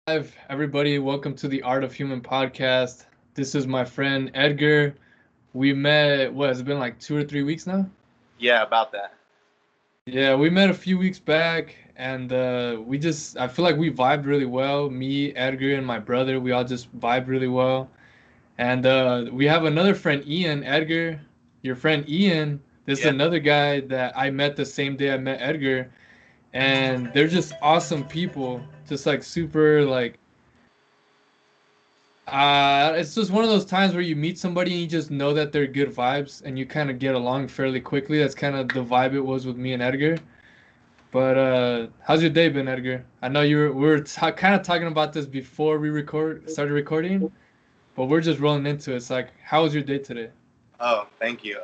live, everybody. Welcome to the Art of Human podcast. This is my friend Edgar. We met, what, has it been like 2 or 3 weeks now? Yeah, about that. Yeah, we met a few weeks back, and I feel like we vibed really well. Me, Edgar, and my brother, we all just vibed really well. And we have another friend, Ian. Edgar, your friend Ian. This is Yeah. another guy that I met the same day I met Edgar. And they're just awesome people. Just like super, like, it's just one of those times where you meet somebody and you just know that they're good vibes and you kind of get along fairly quickly. That's kind of the vibe it was with me and Edgar. But how's your day been, Edgar? I know we were kind of talking about this before we started recording, but we're just rolling into it. It's like, how was your day today? Oh, thank you.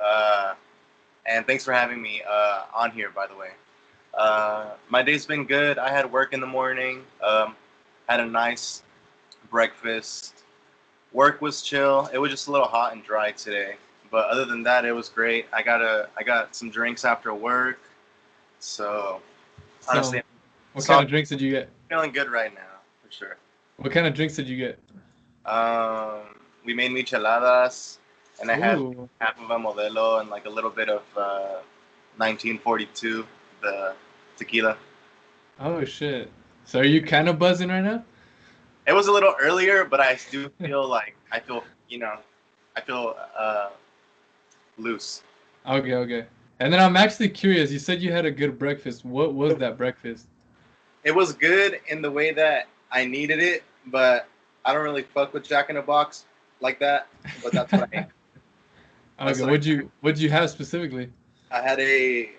And thanks for having me on here, by the way. My day's been good. I had work in the morning. Had a nice breakfast. Work was chill. It was just a little hot and dry today, but other than that, it was great. I got some drinks after work, so honestly, So, what so kind I'm of drinks did you get? feeling good right now for sure. What kind of drinks did you get? We made micheladas, and I had Ooh, half of a modelo and like a little bit of 1942, the tequila. oh shit. So are you kind of buzzing right now? It was a little earlier, but I do feel like I feel loose. Okay, okay. And then I'm actually curious. You said you had a good breakfast. What was that breakfast? It was good in the way that I needed it, but I don't really fuck with Jack in the Box like that. But that's what I ate. Okay, That's what what'd you have specifically? I had a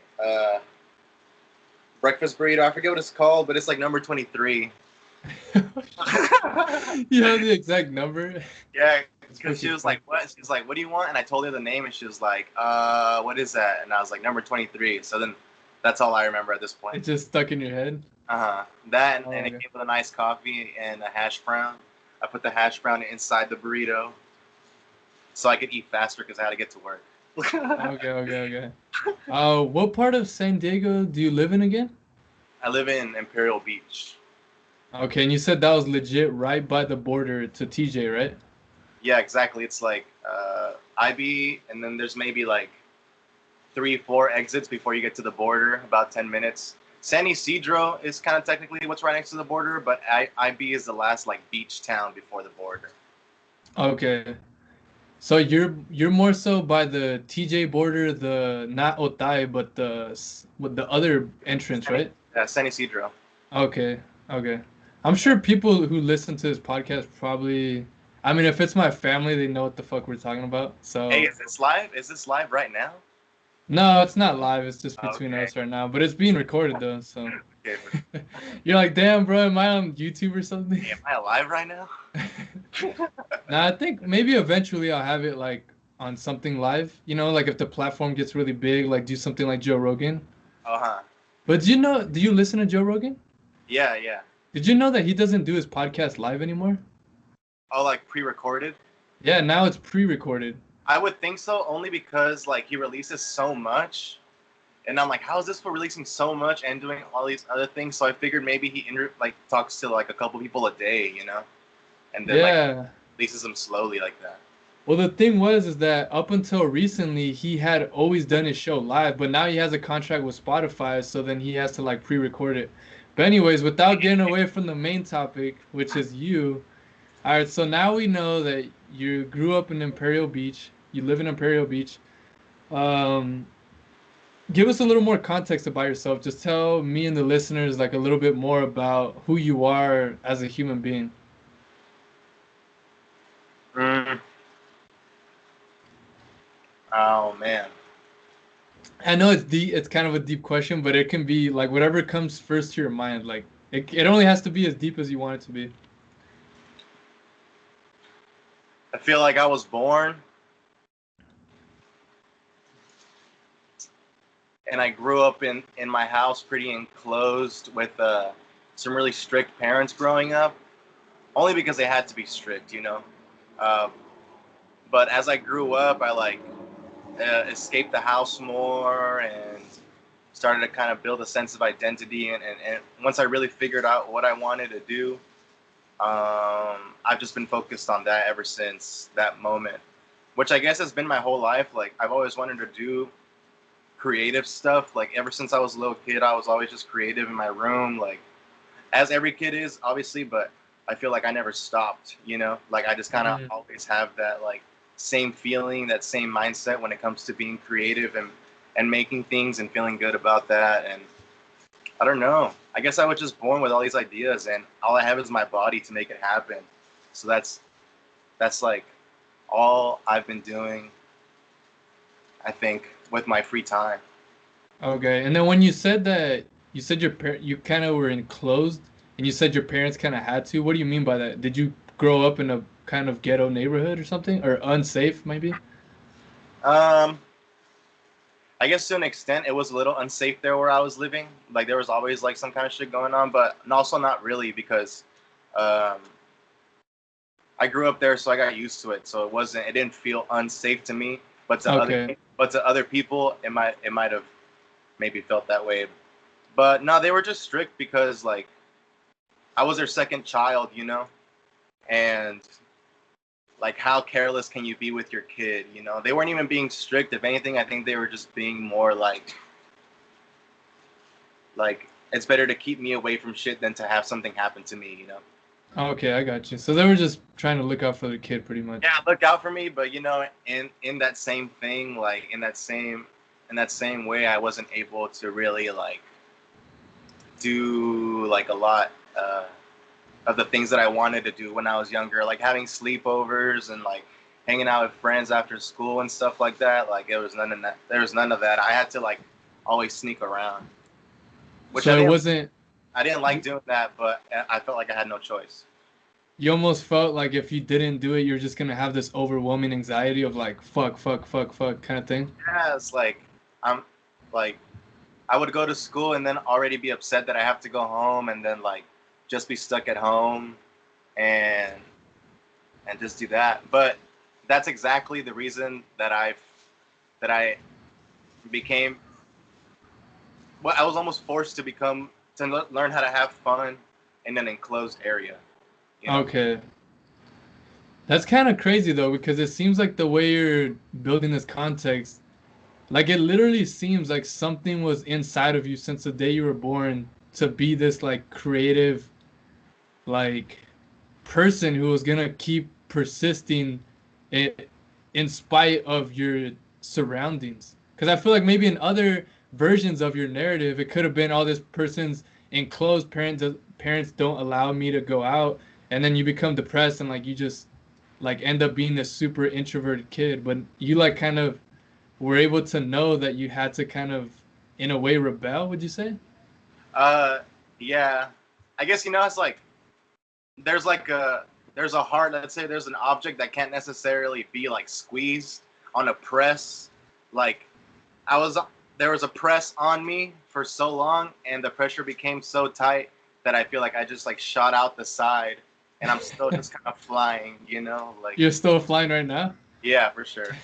breakfast burrito. I forget what it's called, but it's like number 23. You have the exact number. Yeah, It's because she fucking was fun. like, "What?" She was like, "What do you want?" And I told her the name, and she was like, what is that?" And I was like, "Number 23." So then, that's all I remember at this point. It just stuck in your head. That Oh, and it okay. came with a nice coffee and a hash brown. I put the hash brown inside the burrito so I could eat faster because I had to get to work. Okay, okay, okay. What part of San Diego do you live in again? I live in Imperial Beach. Okay, and you said that was legit right by the border to TJ, right? Yeah, exactly. It's like IB, and then there's maybe like 3, 4 exits before you get to the border, about 10 minutes. San Isidro is kind of technically what's right next to the border, but IB is the last like beach town before the border. Okay. So you're more so by the TJ border, the not Otay, but with the other entrance, San, right? San Isidro. Okay, okay. I'm Yeah. sure people who listen to this podcast probably, I mean, if it's my family, they know what the fuck we're talking about. Hey, So, is this live? Is this live right now? no, it's not live. It's just between Okay. us right now, but it's being recorded though. So, Okay. you're like, damn, bro, am I on YouTube or something? Hey, am I alive right now? Nah, I think maybe eventually I'll have it like on something live. Like if the platform gets really big, like do something like Joe Rogan. Uh huh. But do you listen to Joe Rogan? Yeah, yeah. Did you know that he doesn't do his podcast live anymore? Oh, like pre-recorded? Yeah, now it's pre-recorded. I would think so, only because like he releases so much, and I'm like, how is this for releasing so much and doing all these other things? So I figured maybe he like talks to like a couple people a day, and then like Yeah. releases them slowly like that. Well, the thing was is that up until recently he had always done his show live, but now he has a contract with Spotify, so then he has to like pre-record it. But anyways, without getting away from the main topic, which is you. All right, so now we know that you grew up in Imperial Beach. You live in Imperial Beach. Um, Give us a little more context about yourself. Just tell me and the listeners like a little bit more about who you are as a human being. Mm. Oh man. I know it's kind of a deep question, but it can be like whatever comes first to your mind. Like it only has to be as deep as you want it to be. I feel like I was born and I grew up in my house pretty enclosed with some really strict parents growing up, only because they had to be strict, Uh, but as I grew up, I like escaped the house more and started to kind of build a sense of identity. And once I really figured out what I wanted to do, I've just been focused on that ever since that moment, which I guess has been my whole life. Like I've always wanted to do creative stuff. Like ever since I was a little kid, I was always just creative in my room, like as every kid is, obviously. But I feel like I never stopped. You know, like I just kind of Mm. always have that like same feeling, that same mindset when it comes to being creative and making things and feeling good about that. And I don't know. I guess I was just born with all these ideas, and all I have is my body to make it happen. So that's like all I've been doing, I think, with my free time. Okay. And then when you said that, you said you kind of were enclosed, and you said your parents kind of had to. What do you mean by that? Did you grow up in a kind of ghetto neighborhood or something, or unsafe maybe? Um, I guess to an extent, it was a little unsafe there where I was living. Like there was always like some kind of shit going on, but also not really because um, I grew up there, so I got used to it. So it didn't feel unsafe to me. But Okay. to other people, it might have maybe felt that way. But no, they were just strict because like I was their second child, you know, and like how careless can you be with your kid? You know, they weren't even being strict. If anything, I think they were just being more like it's better to keep me away from shit than to have something happen to me. You know. Okay, I got you. So they were just trying to look out for the kid pretty Yeah, much. look out for me, but you know, in that same thing, like in that same way, I wasn't able to really like do like a lot of the things that I wanted to do when I was younger, like having sleepovers and like hanging out with friends after school and stuff like that. Like it was none of that. There was none of that. I had to like always sneak around, which So it wasn't I didn't like you, doing that, but I felt like I had no choice. you almost felt like if you didn't do it, you're just gonna have this overwhelming anxiety of like fuck, fuck, fuck, fuck kind of thing. Yeah, it's like I'm like I would go to school and then already be upset that I have to go home and then like just be stuck at home and just do that. But that's exactly the reason that I became well, I was almost forced to become learn how to have fun in an enclosed area, you know. Okay. That's kind of crazy though, because it seems like the way you're building this context, like it literally seems like something was inside of you since the day you were born to be this like creative, like person who was gonna keep persisting in, in spite of your surroundings. Because I feel like maybe in other versions of your narrative, it could have been all this person's enclosed parents don't allow me to go out, and then you become depressed and like you just like end up being this super introverted kid. But you like kind of were able to know that you had to kind of in a way rebel. Would you say? Uh, yeah, I guess you know it's like there's like there's a heart. Let's say there's an object that can't necessarily be like squeezed on a press. Like I was there was a press on me for so long, and the pressure became so tight that I feel like I just like shot out the side, and I'm still just kind of flying. You know, like You're still flying right now. yeah, for sure.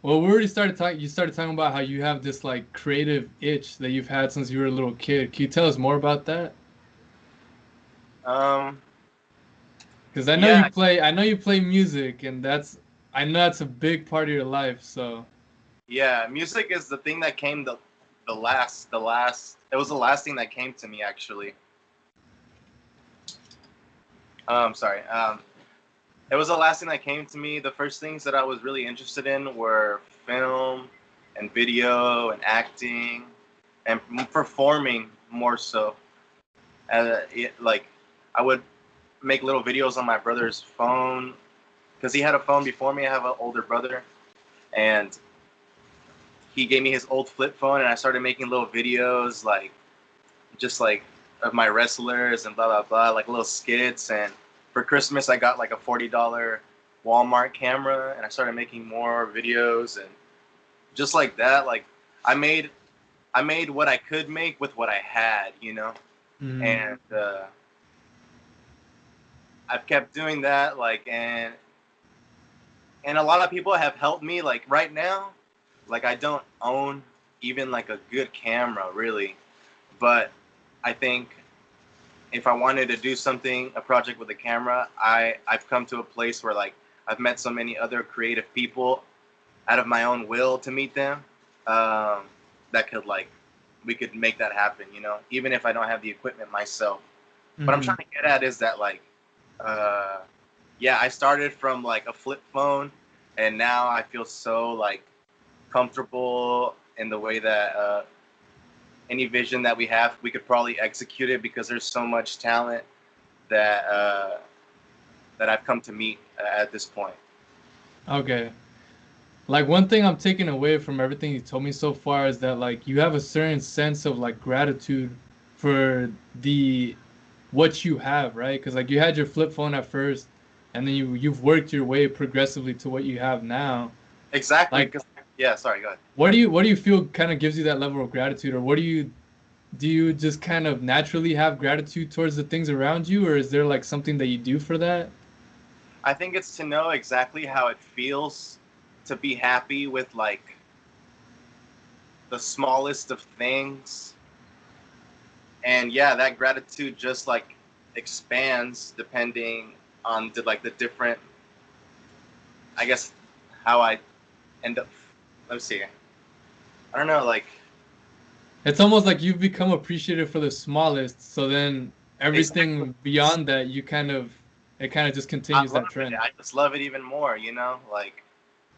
Well, we already started talking. You started talking about how you have this like creative itch that you've had since you were a little kid. Can you tell us more about that? um, Because I know you yeah, play. I know you play music, and I know that's a big part of your life. So yeah. Music is the thing that came the last. It was the last thing that came to me actually. Sorry. It was the last thing that came to me. The first things that I was really interested in were film and video and acting and performing more so. Like I would make little videos on my brother's phone because he had a phone before me. I have an older brother, and he gave me his old flip phone, and I started making little videos like just like of my wrestlers and blah blah blah, like little skits. And for Christmas, I got like a $40 Walmart camera, and I started making more videos and just like that. Like I made I made what I could make with what I had, you know, mm, and I've kept doing that. Like and a lot of people have helped me. Like right now, like I don't own even like a good camera really, but I think if I wanted to do something, a project with a camera, I've come to a place where like I've met so many other creative people out of my own will to meet them, that could like we could make that happen, you know, even if I don't have the equipment myself. What I'm Mm-hmm. trying to get at is that like, uh, yeah, I started from like a flip phone, and now I feel so like comfortable in the way that any vision that we have, we could probably execute it because there's so much talent that that I've come to meet at this point. Okay. Like one thing I'm taking away from everything you told me so far is that like you have a certain sense of like gratitude for the what you have, right? Because like you had your flip phone at first, and then you've worked your way progressively to what you have now. Exactly, Like, because yeah, sorry, go ahead. what do you feel kind of gives you that level of gratitude, or what do you just kind of naturally have gratitude towards the things around you, or is there like something that you do for that? I think it's to know exactly how it feels to be happy with like the smallest of things, and yeah, that gratitude just like expands depending on the like the different, I guess, how I end up. Let me see. I don't know, like It's almost like you've become appreciative for the smallest, so then exactly. everything beyond that, it kind of just I continues love that it. trend. I just love it even more. You know, like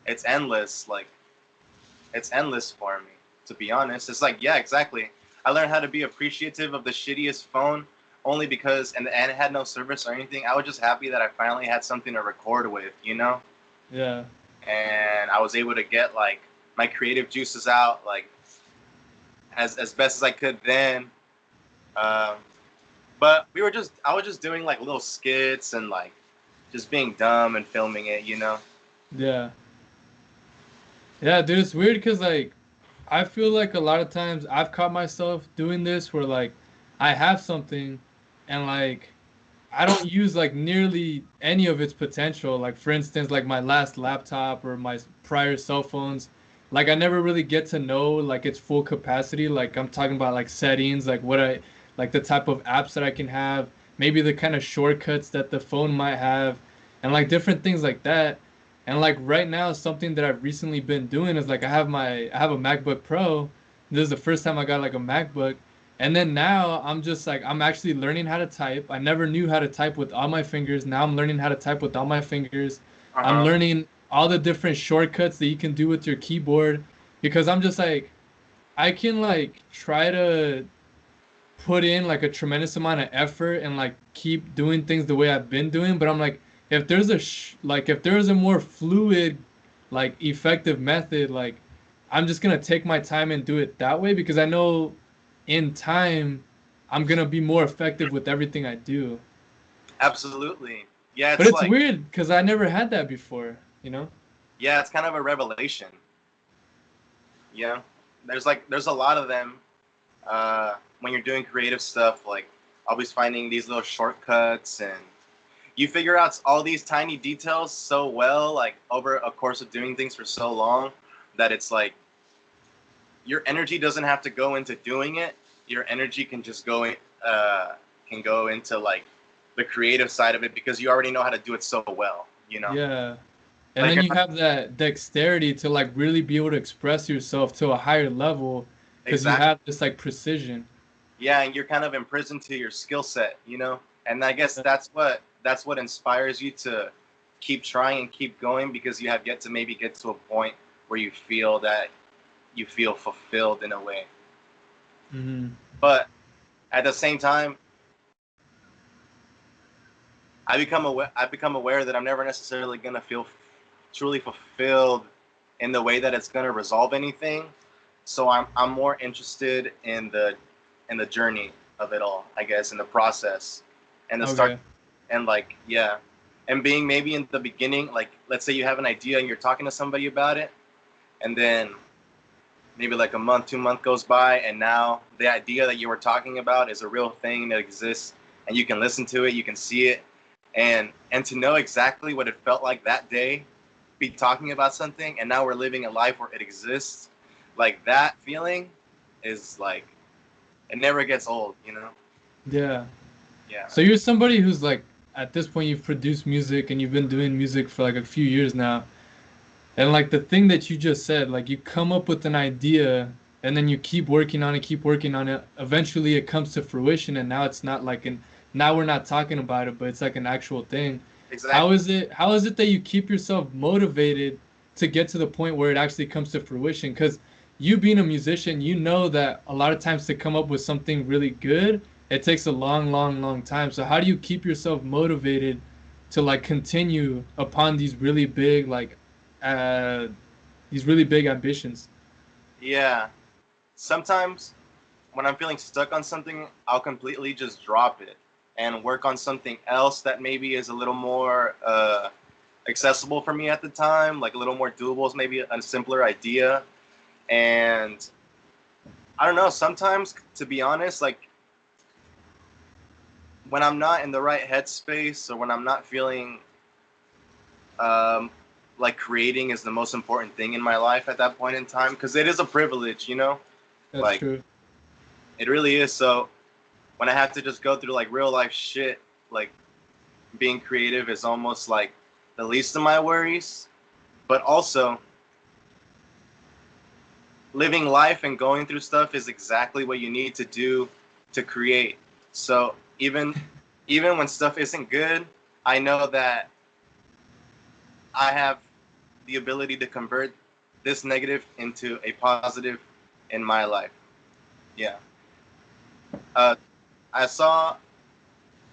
it's endless. Like it's endless for me. To be honest, it's like yeah, exactly. I learned how to be appreciative of the shittiest phone only because and it had no service or anything. I was just happy that I finally had something to record with. You know, Yeah. and I was able to get like my creative juices out like as best as I could then. Um, but I was just doing like little skits and like just being dumb and filming it, you know. Yeah. Yeah, dude, it's weird because like I feel like a lot of times I've caught myself doing this where like I have something and like I don't use like nearly any of its potential. Like for instance, like my last laptop or my prior cell phones, like I never really get to know like its full capacity. Like I'm talking about like settings, like what I like the type of apps that I can have, maybe the kind of shortcuts that the phone might have, and like different things like that. And like right now, something that I've recently been doing is like I have a MacBook Pro. This is the first time I got like a MacBook. And then now I'm just like I'm actually learning how to type. I never knew how to type with all my fingers. Now I'm learning how to type with all my fingers. Uh I'm huh. learning all the different shortcuts that you can do with your keyboard because I'm just like I can like try to put in like a tremendous amount of effort and like keep doing things the way I've been doing, but I'm like if there's like if there's a more fluid like effective method, like I'm just gonna take my time and do it that way because I know in time I'm gonna be more effective with everything I do. Absolutely. Yeah, But it's it's like weird because I never had that before, you know? yeah, it's kind of a revelation. You know, there's a lot of them when you're doing creative stuff. Like always finding these little shortcuts and you figure out all these tiny details so well, like over a course of doing things for so long, that it's like your energy doesn't have to go into doing it. Your energy can just uh, can go into like the creative side of it because you already know how to do it so well. You know, Yeah. And like then you're you not have that dexterity to like really be able to express yourself to a higher level because you exactly have this like precision. yeah, and you're kind of imprisoned to your skill set. You know, and I guess Yeah. that's what inspires you to keep trying and keep going because you have yet to maybe get to a point where you feel that you feel fulfilled in a way. Hmm. But at the same time, I become aware that I'm never necessarily gonna feel truly fulfilled in the way that it's gonna resolve anything. So I'm more interested in the journey of it all, I guess, in the process, and the start, Okay. and like yeah, and being maybe in the beginning, like let's say you have an idea and you're talking to somebody about it, and then maybe like a month, 2 month goes by, and now the idea that you were talking about is a real thing that exists, and you can listen to it, you can see it, and to know exactly what it felt like that day, be talking about something, and now we're living a life where it exists, like that feeling is like it never gets old, you know. Yeah. Yeah. So you're somebody who's like, at this point, you've produced music and you've been doing music for like a few years now. And like the thing that you just said, like you come up with an idea and then you keep working on it. Eventually it comes to fruition and now it's not like an now we're not talking about it, but it's like an actual thing. Exactly. How is it that you keep yourself motivated to get to the point where it actually comes to fruition? Because you being a musician, you know that a lot of times to come up with something really good, it takes a long, long, long time. So how do you keep yourself motivated to like continue upon uh these really big ambitions? Yeah. Sometimes when I'm feeling stuck on something, I'll completely just drop it and work on something else that maybe is a little more accessible for me at the time, like a little more doable, maybe a simpler idea. And I don't know, sometimes, to be honest, like when I'm not in the right headspace or when I'm not feeling um, like creating is the most important thing in my life at that point in time, because it is a privilege, you know? That's Like, true. it really is. So when I have to just go through like real life shit, like being creative is almost like the least of my worries. But also, living life and going through stuff is exactly what you need to do to create. So even when stuff isn't good, I know that I have the ability to convert this negative into a positive in my life. Yeah. Uh, I saw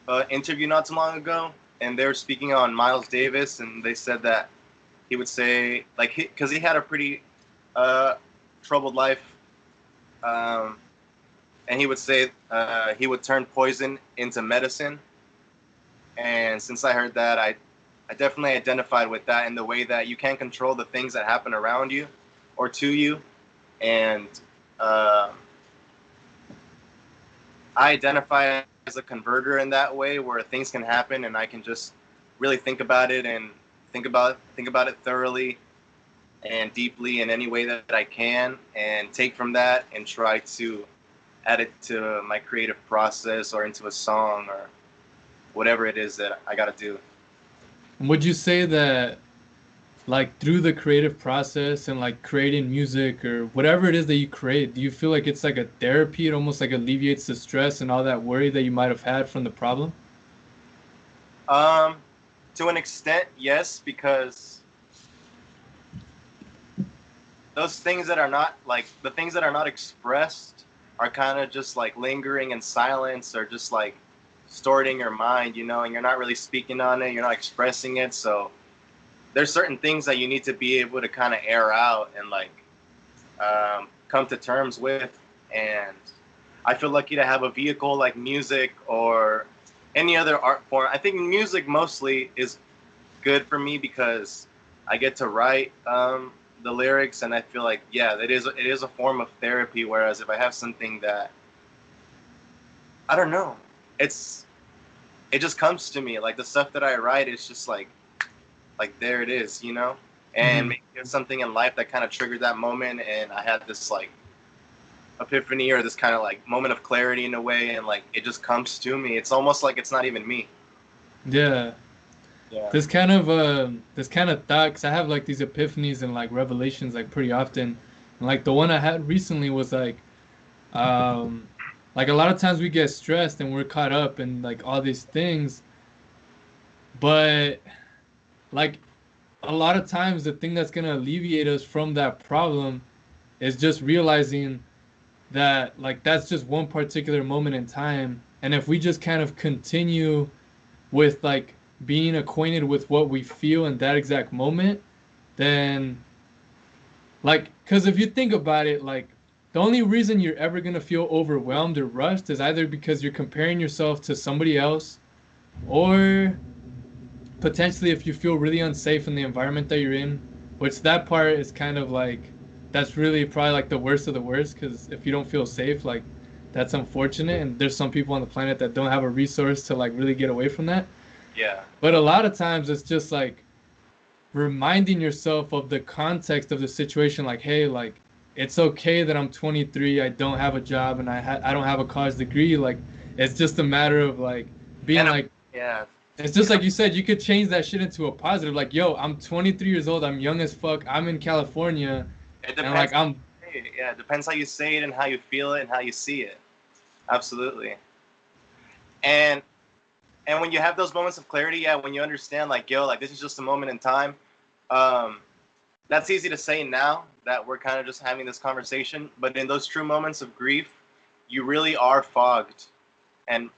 an interview not too long ago, and they were speaking on Miles Davis, and they said that he would say, like, because he had a pretty uh, troubled life, um, and he would say he would turn poison into medicine. And since I heard that, I definitely identified with that in the way that you can't control the things that happen around you or to you. And uh, I identify as a converter in that way where things can happen and I can just really think about it and think about it thoroughly and deeply in any way that I can and take from that and try to add it to my creative process or into a song or whatever it is that I got to do. And would you say that like through the creative process and like creating music or whatever it is that you create, do you feel like it's like a therapy? It almost like alleviates the stress and all that worry that you might have had from the problem? Um, to an extent, yes, because those things that are not like the things that are not expressed are kind of just like lingering in silence or just like stored in your mind, you know, and you're not really speaking on it, you're not expressing it. So there's certain things that you need to be able to kind of air out and like come to terms with. And I feel lucky to have a vehicle like music or any other art form. I think music mostly is good for me because I get to write the lyrics, and I feel like yeah, it is a form of therapy. Whereas if I have something that I don't know, it's it just comes to me like the stuff that I write is just like there it is, you know. And Hmm. maybe there's something in life that kind of triggered that moment, and I had this like epiphany or this kind of like moment of clarity in a way, and like it just comes to me. It's almost like it's not even me. Yeah. Yeah. This kind of thought, 'cause I have like these epiphanies and like revelations like pretty often. And like the one I had recently was um like a lot of times we get stressed and we're caught up in like all these things, but like a lot of times the thing that's gonna alleviate us from that problem is just realizing that like that's just one particular moment in time. And if we just kind of continue with like being acquainted with what we feel in that exact moment, then like, because if you think about it, like the only reason you're ever gonna feel overwhelmed or rushed is either because you're comparing yourself to somebody else, or potentially if you feel really unsafe in the environment that you're in, which that part is kind of like that's really probably like the worst of the worst, because if you don't feel safe, like that's unfortunate, and there's some people on the planet that don't have a resource to like really get away from that. Yeah. But a lot of times it's just like reminding yourself of the context of the situation, like hey, like it's okay that I'm 23, I don't have a job, and I don't have a college degree. Like it's just a matter of like being And like, yeah, it's just like you said, you could change that shit into a positive. Like, yo, I'm 23 years old. I'm young as fuck. I'm in California, it and depends like how you I'm say it. Yeah, it depends how you say it and how you feel it and how you see it. Absolutely. And when you have those moments of clarity, yeah, when you understand, like, yo, like this is just a moment in time. Um, that's easy to say now that we're kind of just having this conversation, but in those true moments of grief, you really are fogged, and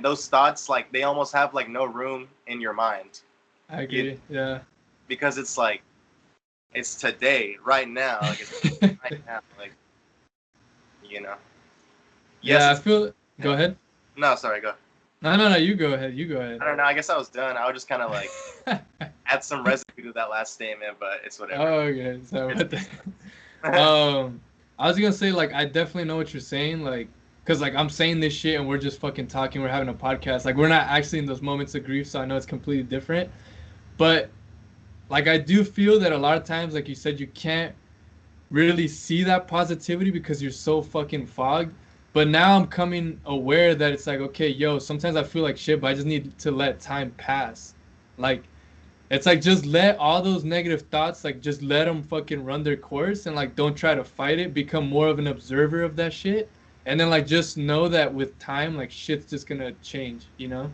those thoughts, like, they almost have like no room in your mind. I You agree. Yeah. because it's like it's today, right now, like it's right now, like, you know. Yes, Yeah, I it's feel. Go yeah. ahead. No, sorry, go. No, no, no. You go ahead. You go ahead. I don't know. I guess I was done. I would just kind of like add some residue to that last statement, but it's whatever. Oh, okay. So It's what the I was gonna say like I definitely know what you're saying, like because like I'm saying this shit and we're just fucking talking, we're having a podcast. Like we're not actually in those moments of grief, so I know it's completely different. But like I do feel that a lot of times, like you said, you can't really see that positivity because you're so fucking fogged. But now I'm coming aware that it's like, okay, yo, sometimes I feel like shit, but I just need to let time pass. Like it's like just let all those negative thoughts, like just let them fucking run their course and like don't try to fight it. Become more of an observer of that shit, and then like just know that with time, like shit's just gonna change, you know?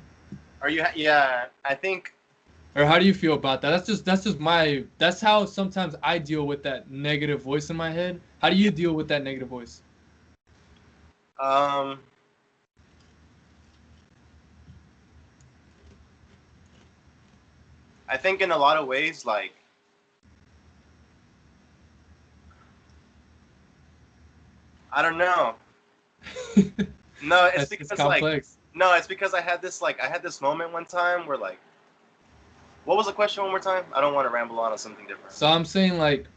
Are you? Yeah, I think. Or how do you feel about that? That's just my that's how sometimes I deal with that negative voice in my head. How do you deal with that negative voice? Um, I think in a lot of ways, like, I don't know. No, it's It's because like, complex. no, it's because I had this moment one time where, like, what was the question one more time? I don't want to ramble on something different. So I'm saying like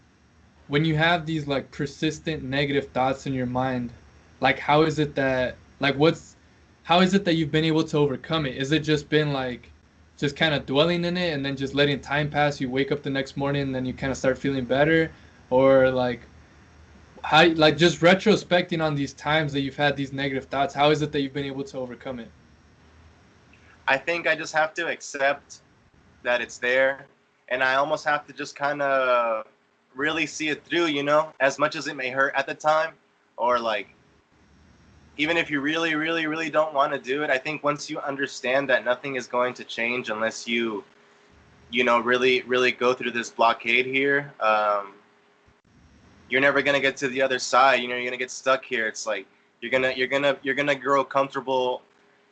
when you have these like persistent negative thoughts in your mind, like how is it that like what's how is it that you've been able to overcome it? Is it just been like just kind of dwelling in it and then just letting time pass, you wake up the next morning and then you kind of start feeling better? Or like how like just retrospecting on these times that you've had these negative thoughts, how is it that you've been able to overcome it? I think I just have to accept that it's there, and I almost have to just kind of really see it through, as much as it may hurt at the time, or like, even if you really, really, really don't want to do it. I think once you understand that nothing is going to change unless you really, really go through this blockade here, you're never gonna get to the other side. You're gonna get stuck here. It's like you're gonna grow comfortable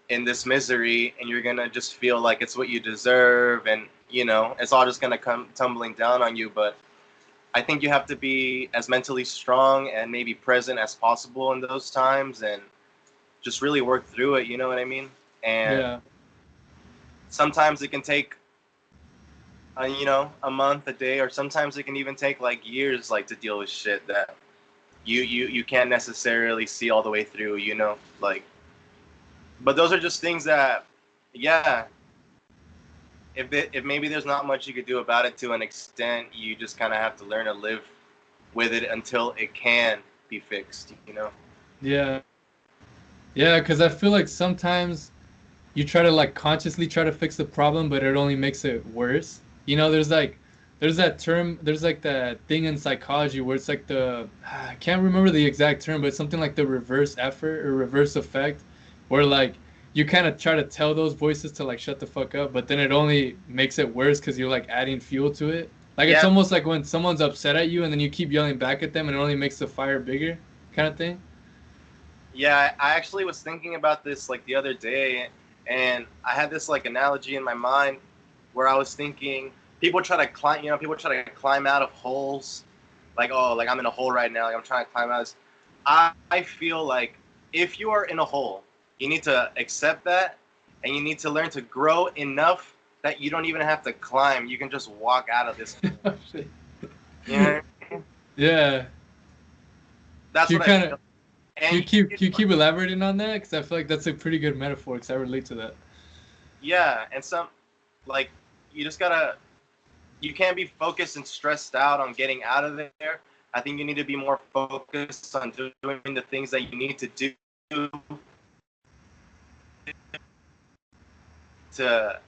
in this misery, and you're gonna just feel like it's what you deserve, and it's all just gonna come tumbling down on you. But I think you have to be as mentally strong and maybe present as possible in those times, and just really work through it. You know what I mean? And Yeah. sometimes it can take a month, a day, or sometimes it can even take like years, like, to deal with shit that you can't necessarily see all the way through. Like, but those are just things that, yeah, if maybe there's not much you could do about it, to an extent, you just kind of have to learn to live with it until it can be fixed. Yeah. Yeah, because I feel like sometimes you try to like consciously try to fix the problem, but it only makes it worse. You know, there's that term, there's like that thing in psychology where it's like I can't remember the exact term, but it's something like the reverse effort or reverse effect, where like you kind of try to tell those voices to like shut the fuck up, but then it only makes it worse because you're like adding fuel to it. Like it's Yeah, almost like when someone's upset at you and then you keep yelling back at them and it only makes the fire bigger, kind of thing. yeah, I actually was thinking about this like the other day, and I had this like analogy in my mind where I was thinking, people try to climb out of holes, like, oh, like, I'm in a hole right now, like, I'm trying to climb out of this. I feel like if you are in a hole, you need to accept that, and you need to learn to grow enough that you don't even have to climb. You can just walk out of this hole. Oh, shit. You know? Yeah. That's You what I kind of feel. And can you keep elaborating on that? Because I feel like that's a pretty good metaphor. Because I relate to that. yeah, and like, you just gotta you can't be focused and stressed out on getting out of there. I think you need to be more focused on doing the things that you need to do to,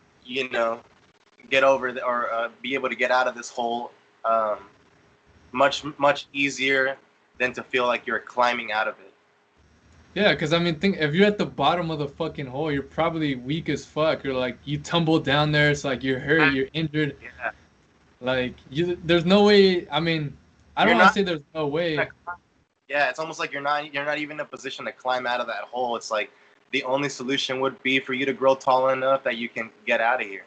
get over or be able to get out of this hole much easier than to feel like you're climbing out of it. Yeah, because I mean, think if you're at the bottom of the fucking hole, you're probably weak as fuck. Or like you tumble down there, it's like you're hurt, you're injured. Yeah. Like there's no way. I mean, I don't You're want to not. say there's no way. Yeah, it's almost like you're not even in a position to climb out of that hole. It's like the only solution would be for you to grow tall enough that you can get out of here.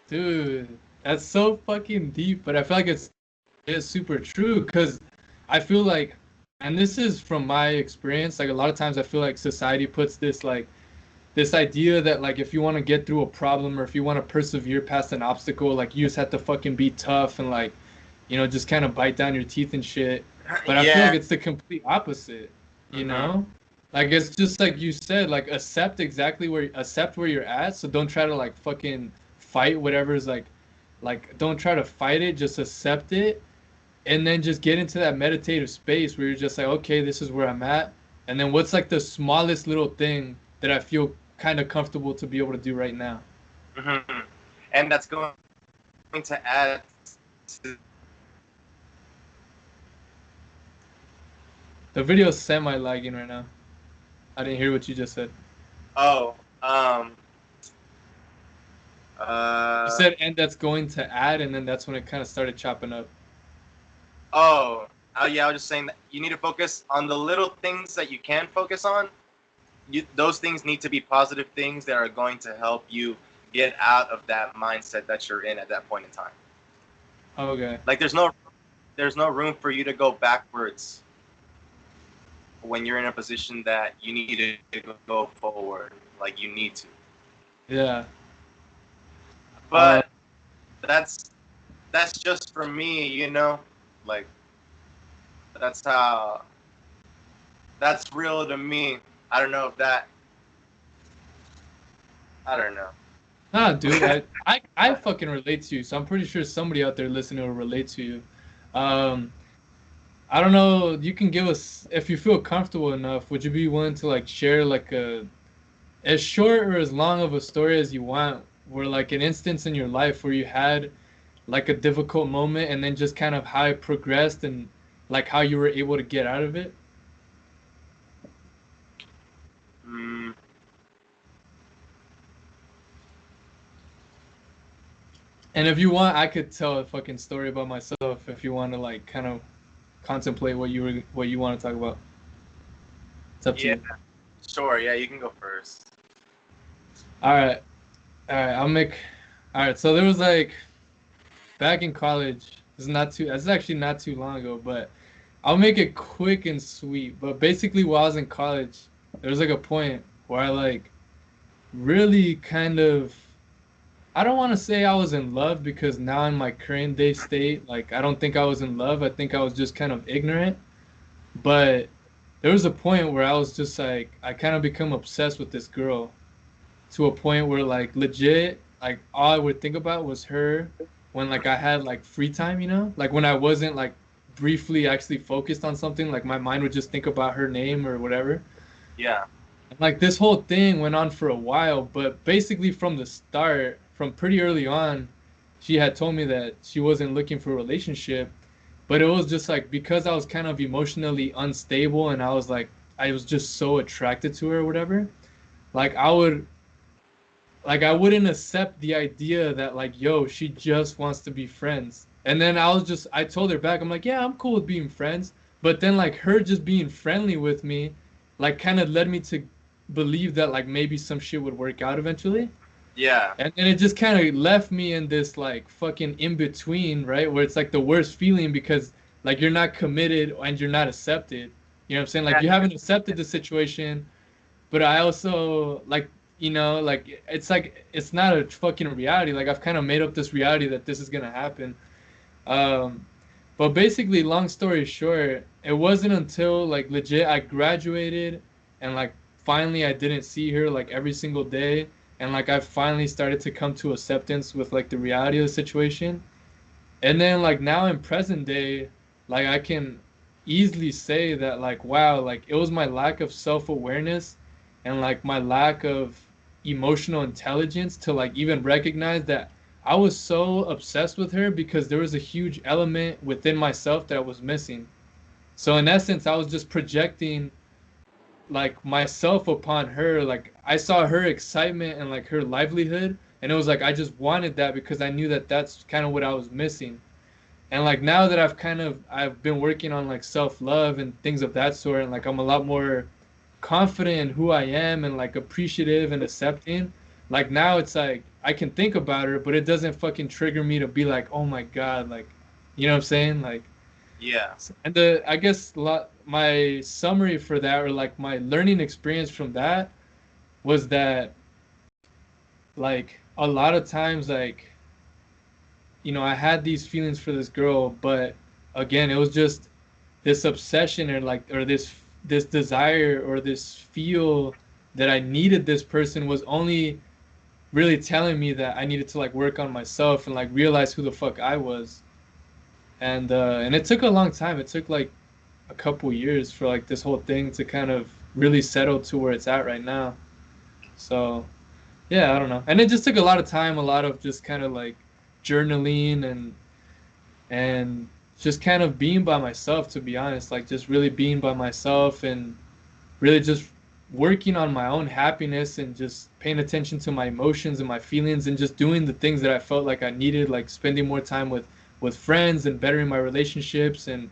Dude, that's so fucking deep, but I feel like it's super true because I feel like, and this is from my experience, like a lot of times I feel like society puts this idea that like if you want to get through a problem or if you want to persevere past an obstacle, like you just have to fucking be tough and like, just kind of bite down your teeth and shit. But I feel like Yeah. it's the complete opposite, you Hmm. know? Like it's just like you said, like accept where you're at. So don't try to like fucking fight whatever's like don't try to fight it, just accept it and then just get into that meditative space where you're just like, okay, this is where I'm at. And then what's like the smallest little thing that I feel kind of comfortable to be able to do right now? Hmm. And that's going to add to. The video's semi lagging right now. I didn't hear what you just said. Oh, You said, and that's going to add, and then that's when it kind of started chopping up. yeah, I was just saying that you need to focus on the little things that you can focus on. Those things need to be positive things that are going to help you get out of that mindset that you're in at that point in time. Okay. Like there's no room for you to go backwards when you're in a position that you need to go forward. Like you need to. Yeah. Uh, But that's just for me. Like that's that's real to me. I don't know if that. I don't know. nah, dude, I fucking relate to you, so I'm pretty sure somebody out there listening will relate to you. Um, I don't know. You can give us if you feel comfortable enough. Would you be willing to like share like a as short or as long of a story as you want, where like an instance in your life where you had like a difficult moment and then just kind of how it progressed and like how you were able to get out of it? Mm, And if you want, I could tell a fucking story about myself if you want to like kind of contemplate what you want to talk about. It's up to yeah, you. sure. Yeah, you can go first. All right. All right, I'll make all right, so there was like back in college, this is actually not too long ago, but I'll make it quick and sweet. But basically while I was in college, there was like a point where I like really kind of I don't want to say I was in love because now in my current day state, like I don't think I was in love. I think I was just kind of ignorant. But there was a point where I was just like I kind of become obsessed with this girl to a point where like legit like all I would think about was her when like I had like free time, Like when I wasn't like briefly actually focused on something, like my mind would just think about her name or whatever. Yeah. Like this whole thing went on for a while, but basically from the start, from pretty early on, she had told me that she wasn't looking for a relationship, but it was just like because I was kind of emotionally unstable and I was just so attracted to her or whatever. Like I wouldn't accept the idea that like, yo, she just wants to be friends. And then I told her back, I'm like, yeah, I'm cool with being friends. But then like her just being friendly with me, like kind of led me to believe that like maybe some shit would work out eventually. Yeah. And then it just kind of left me in this like fucking in between, right? Where it's like the worst feeling because like you're not committed and you're not accepted. You know what I'm saying? Like Yeah. you haven't accepted the situation, but I also like it's not a fucking reality. Like I've kind of made up this reality that this is gonna happen. Um, but basically, long story short, it wasn't until like legit I graduated and like finally I didn't see her like every single day, and like I finally started to come to acceptance with like the reality of the situation. And then like now in present day, like I can easily say that like wow, like it was my lack of self-awareness and like my lack of emotional intelligence to like even recognize that I was so obsessed with her because there was a huge element within myself that was missing. So in essence, I was just projecting like myself upon her. Like I saw her excitement and like her livelihood, and it was like I just wanted that because I knew that that's kind of what I was missing. And like now that I've been working on like self-love and things of that sort, and like I'm a lot more confident in who I am and like appreciative and accepting. Like now it's like I can think about her, but it doesn't fucking trigger me to be like, oh my god, like, you know what I'm saying? Like, Yeah. and the I guess my summary for that, or like my learning experience from that, was that like a lot of times like I had these feelings for this girl, but again, it was just this obsession or like or this desire or this feel that I needed this person was only really telling me that I needed to like work on myself and like realize who the fuck I was. And it took a long time. It took like a couple years for like this whole thing to kind of really settle to where it's at right now. So yeah, I don't know. And it just took a lot of time, a lot of just kind of like journaling and just kind of being by myself, to be honest, like just really being by myself and really just working on my own happiness and just paying attention to my emotions and my feelings and just doing the things that I felt like I needed, like spending more time with friends and bettering my relationships and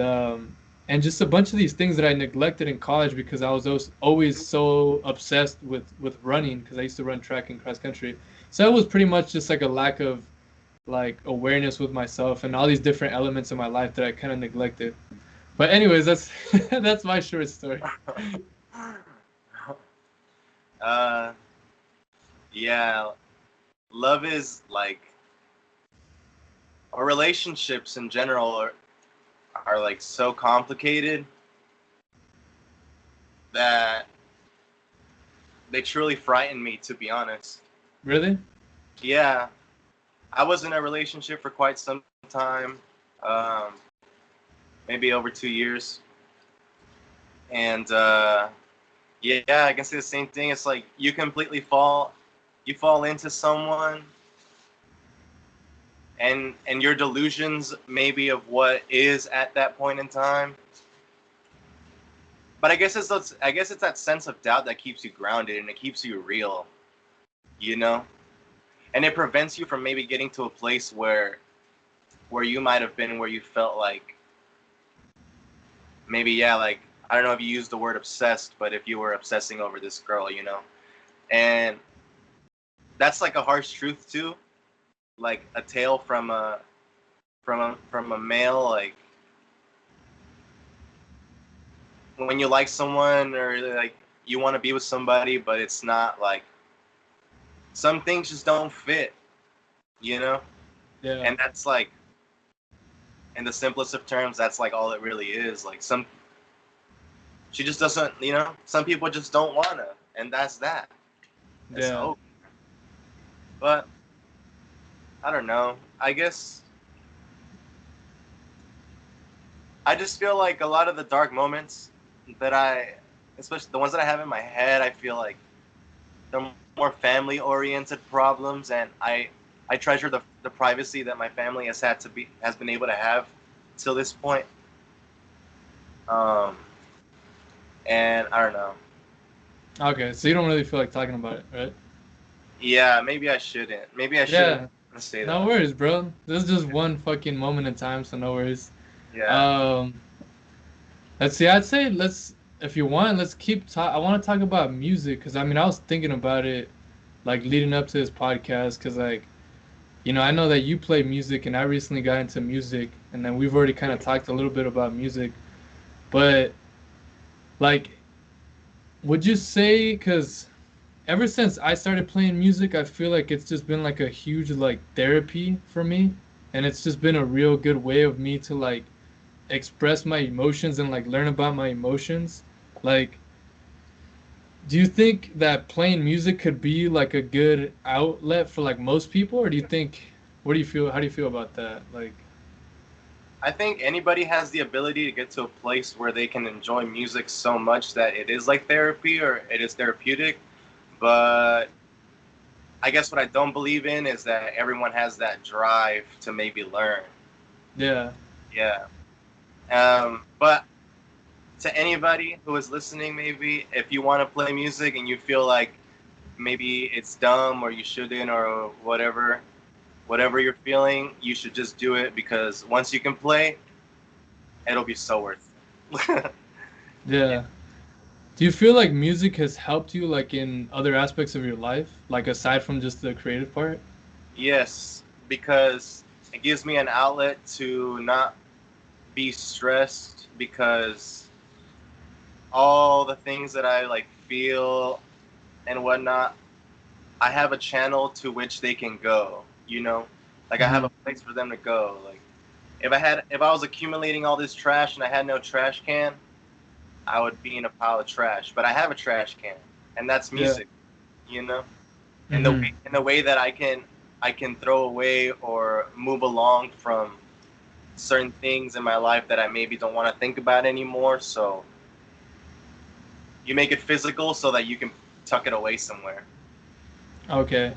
um and just a bunch of these things that I neglected in college because I was always so obsessed with running because I used to run track and cross country. So it was pretty much just like a lack of like awareness with myself and all these different elements of my life that I kind of neglected. But anyways, that's that's my short story. uh, yeah. Love is like, or relationships in general are like so complicated that they truly frighten me, to be honest. Really? Yeah, I was in a relationship for quite some time, um, maybe over 2 years, and yeah, I can say the same thing. It's like you fall into someone, and your delusions maybe of what is at that point in time. But I guess it's that sense of doubt that keeps you grounded and it keeps you real, you know, and it prevents you from maybe getting to a place where you might have been, where you felt like maybe, yeah, like, I don't know if you used the word obsessed, but if you were obsessing over this girl, and that's like a harsh truth too, like a tale from a male, like when you like someone or like you want to be with somebody, but it's not like some things just don't fit, you know, Yeah. and that's like in the simplest of terms, that's like all it really is. Like she just doesn't, some people just don't wanna, and that's that. It's Yeah. over. But I don't know. I guess I just feel like a lot of the dark moments that especially the ones that I have in my head, I feel like they're more family oriented problems, and I treasure the privacy that my family has been able to have till this point. Um, and I don't know. Okay, so you don't really feel like talking about it, right? Yeah, maybe I shouldn't. Maybe I shouldn't Yeah. say No that. worries, bro. This is just one fucking moment in time, so no worries. Yeah. Um, let's see. I'd say let's, if you want, let's keep talk. I want to talk about music because I mean, I was thinking about it like leading up to this podcast because like I know that you play music and I recently got into music and then we've already kind of talked a little bit about music, but like, would you say because ever since I started playing music, I feel like it's just been like a huge like therapy for me, and it's just been a real good way of me to like express my emotions and like learn about my emotions. Like, do you think that playing music could be like a good outlet for like most people, or do you think, what do you feel? How do you feel about that? Like, I think anybody has the ability to get to a place where they can enjoy music so much that it is like therapy or it is therapeutic. But I guess what I don't believe in is that everyone has that drive to maybe learn. Yeah. Yeah. But to anybody who is listening, maybe if you want to play music and you feel like maybe it's dumb or you shouldn't or whatever you're feeling, you should just do it because once you can play, it'll be so worth it. Yeah. Yeah. Do you feel like music has helped you like in other aspects of your life, like aside from just the creative part? Yes, because it gives me an outlet to not be stressed because all the things that I like feel and whatnot, I have a channel to which they can go, you know? Like I have Hmm. a place for them to go. Like if I was accumulating all this trash and I had no trash can, I would be in a pile of trash. But I have a trash can, and that's Yeah. music, you know? And Hmm. the way that I can throw away or move along from certain things in my life that I maybe don't want to think about anymore. So you make it physical so that you can tuck it away somewhere. Okay.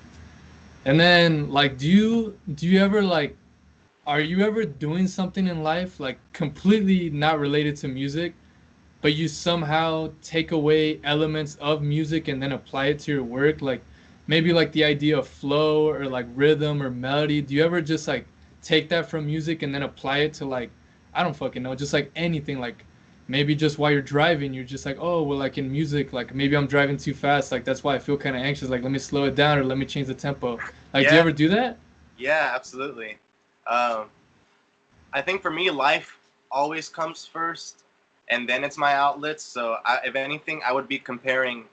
And then like do you ever like are you ever doing something in life like completely not related to music, but you somehow take away elements of music and then apply it to your work? Like maybe like the idea of flow or like rhythm or melody. Do you ever just like take that from music and then apply it to like I don't fucking know, just like anything like maybe just while you're driving, you're just like, oh, well, like in music, like maybe I'm driving too fast, like that's why I feel kind of anxious. Like let me slow it down or let me change the tempo. Like, do you Yeah, ever do that? yeah, absolutely. Um, I think for me, life always comes first, and then it's my outlets. So if anything, I would be comparing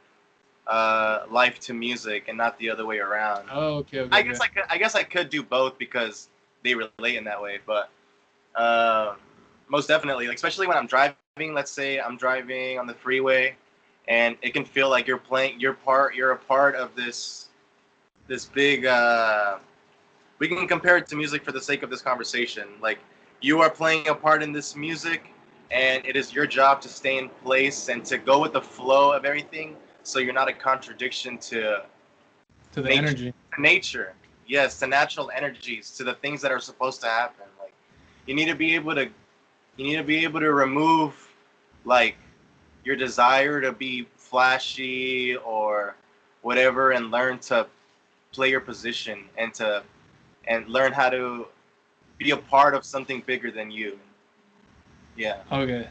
life to music and not the other way around. Oh, okay, okay, I guess okay. I could do both because they relate in that way. But uh, most definitely, like especially when I'm driving. Let's say I'm driving on the freeway, and it can feel like you're playing your part. You're a part of this big. We can compare it to music for the sake of this conversation. Like you are playing a part in this music, and it is your job to stay in place and to go with the flow of everything. So you're not a contradiction to To the nature. energy. Nature, yes, to natural energies, to the things that are supposed to happen. Like you need to be able to, you need to be able to remove, like your desire to be flashy or whatever, and learn to play your position and learn how to be a part of something bigger than you. Yeah. Okay.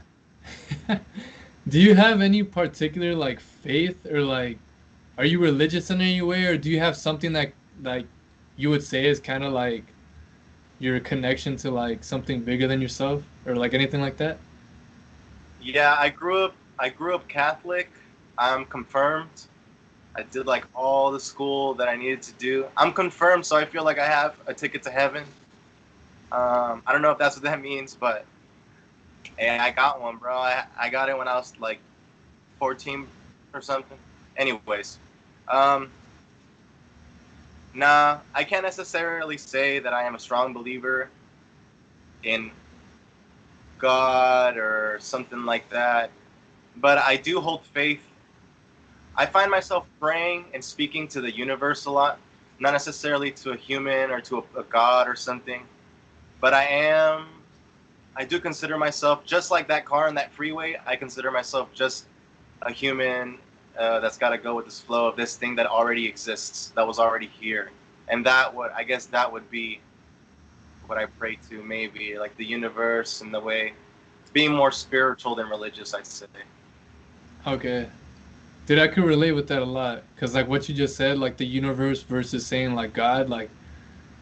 Do you have any particular like faith or like are you religious in any way or do you have something that like you would say is kind of like your connection to like something bigger than yourself or like anything like that? Yeah, I grew up Catholic. I'm confirmed. I did like all the school that I needed to do. I'm confirmed, so I feel like I have a ticket to heaven. I don't know if that's what that means, but hey, I got one, bro. I got it when I was like 14 or something. Anyways, um, nah, I can't necessarily say that I am a strong believer in God or something like that, but I do hold faith. I find myself praying and speaking to the universe a lot, not necessarily to a human or to a god or something, but I do consider myself, just like that car on that freeway, I consider myself just a human that's got to go with this flow of this thing that already exists, that was already here. And I guess that would be what I pray to, maybe, like the universe and the way, being more spiritual than religious, I'd say. Okay. Dude, I could relate with that a lot because like what you just said, like the universe versus saying like God, like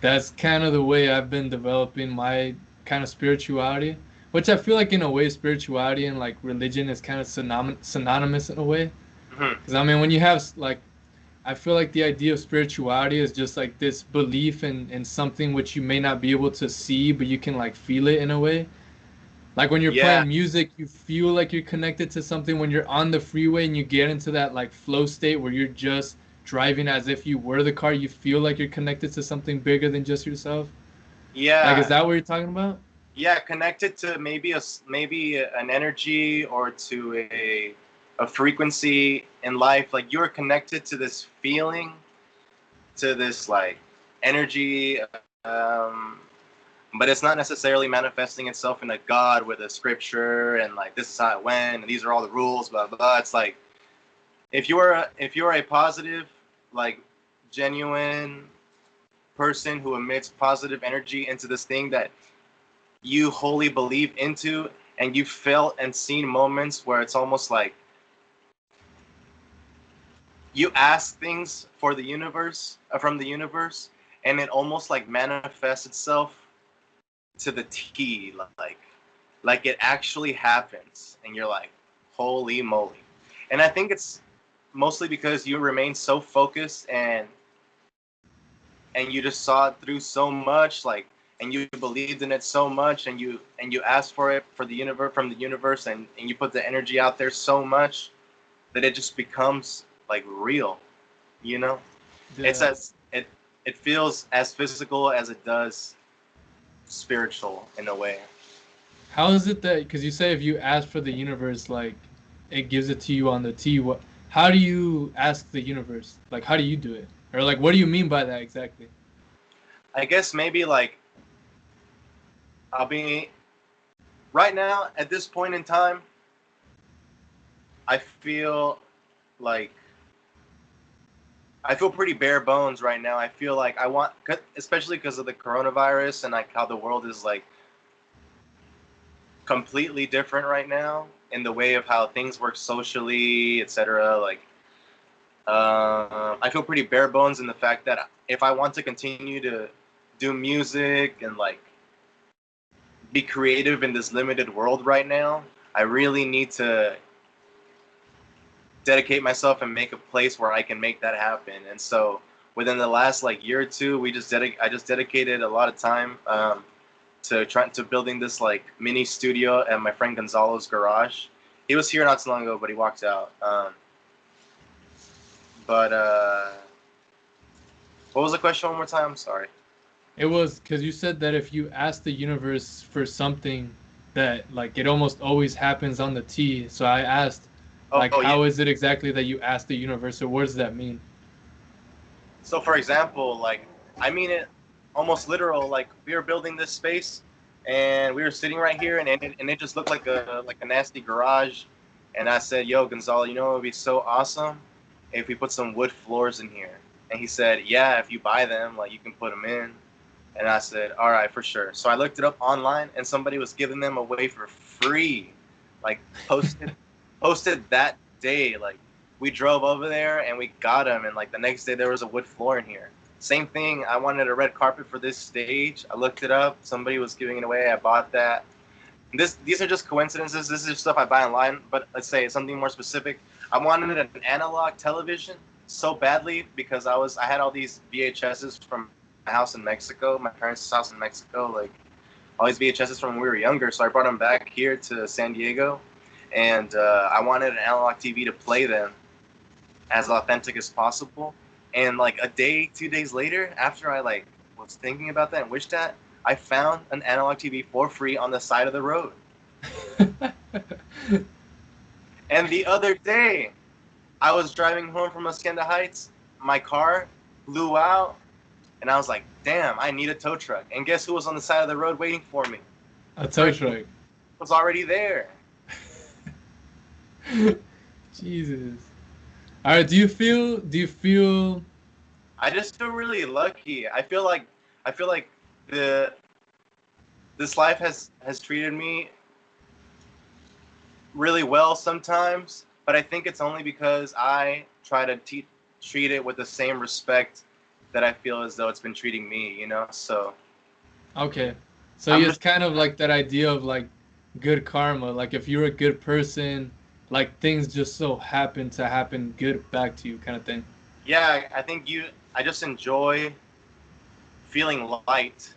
that's kind of the way I've been developing my kind of spirituality, which I feel like in a way spirituality and like religion is kind of synonymous in a way. Hmm. Because I mean, when you have like, I feel like the idea of spirituality is just like this belief in something which you may not be able to see, but you can like feel it in a way. Like when you're Yeah, playing music, you feel like you're connected to something. When you're on the freeway and you get into that like flow state where you're just driving as if you were the car, you feel like you're connected to something bigger than just yourself. Like, is yeah, that what you're talking about? yeah. Connected to maybe an energy or to a frequency in life. Like you're connected to this feeling, to this like energy, but it's not necessarily manifesting itself in a God with a scripture and like this is how it went and these are all the rules, blah blah blah. It's like if you're a positive, like genuine person who emits positive energy into this thing that you wholly believe into, and you felt and seen moments where it's almost like you ask things for the universe, from the universe, and it almost like manifests itself to the T, like it actually happens, and you're like, holy moly. And I think it's mostly because you remain so focused and you just saw it through so much, like, and you believed in it so much, and you asked for it for the universe, from the universe, and you put the energy out there so much that it just becomes like real, you know. It's Yeah. as it feels as physical as it does spiritual in a way. How is it that, because you say if you ask for the universe, like it gives it to you on the T, what, how do you ask the universe? Like, how do you do it? Or like, what do you mean by that exactly? I guess maybe like I'll be right now at this point in time, I feel like I feel pretty bare bones right now. I feel like I want, especially because of the coronavirus and like how the world is like completely different right now in the way of how things work socially, etc. Like, I feel pretty bare bones in the fact that if I want to continue to do music and like be creative in this limited world right now, I really need to dedicate myself and make a place where I can make that happen. And so within the last like year or two, I just dedicated a lot of time to trying to building this like mini studio at my friend Gonzalo's garage. He was here not so long ago, but he walked out. But what was the question one more time? I'm sorry. It was because you said that if you ask the universe for something, that like it almost always happens on the T. So I asked, like, Oh yeah. how is it exactly that you ask the universe, or what does that mean? So for example, like I mean it almost literal. Like we were building this space, and we were sitting right here, and it just looked like a nasty garage. And I said, "Yo, Gonzalo, you know it would be so awesome if we put some wood floors in here." And he said, "Yeah, if you buy them, like you can put them in." And I said, "All right, for sure." So I looked it up online, and somebody was giving them away for free, like posted that day. Like we drove over there and we got them, and like the next day there was a wood floor in here. Same thing. I wanted a red carpet for this stage. I looked it up. Somebody was giving it away. I bought that. These are just coincidences. This is just stuff I buy online. But let's say something more specific. I wanted an analog television so badly because I had all these VHSs from my house in Mexico, my parents' house in Mexico, like all these VHSs from when we were younger. So I brought them back here to San Diego, and I wanted an analog TV to play them as authentic as possible. And like a day, 2 days later, after I like was thinking about that and wished that, I found an analog TV for free on the side of the road. And the other day, I was driving home from Hacienda Heights. My car blew out, and I was like, "Damn, I need a tow truck." And guess who was on the side of the road waiting for me? A The tow freaking truck. was already there. Jesus. All right. Do you feel? I just feel really lucky. I feel like the this life has treated me really well sometimes, but I think it's only because I try to treat it with the same respect that I feel as though it's been treating me, you know? So Okay. So I'm it's just, kind of like that idea of like good karma. Like if you're a good person, like things just so happen to happen good back to you, kind of thing. yeah, I just enjoy feeling light,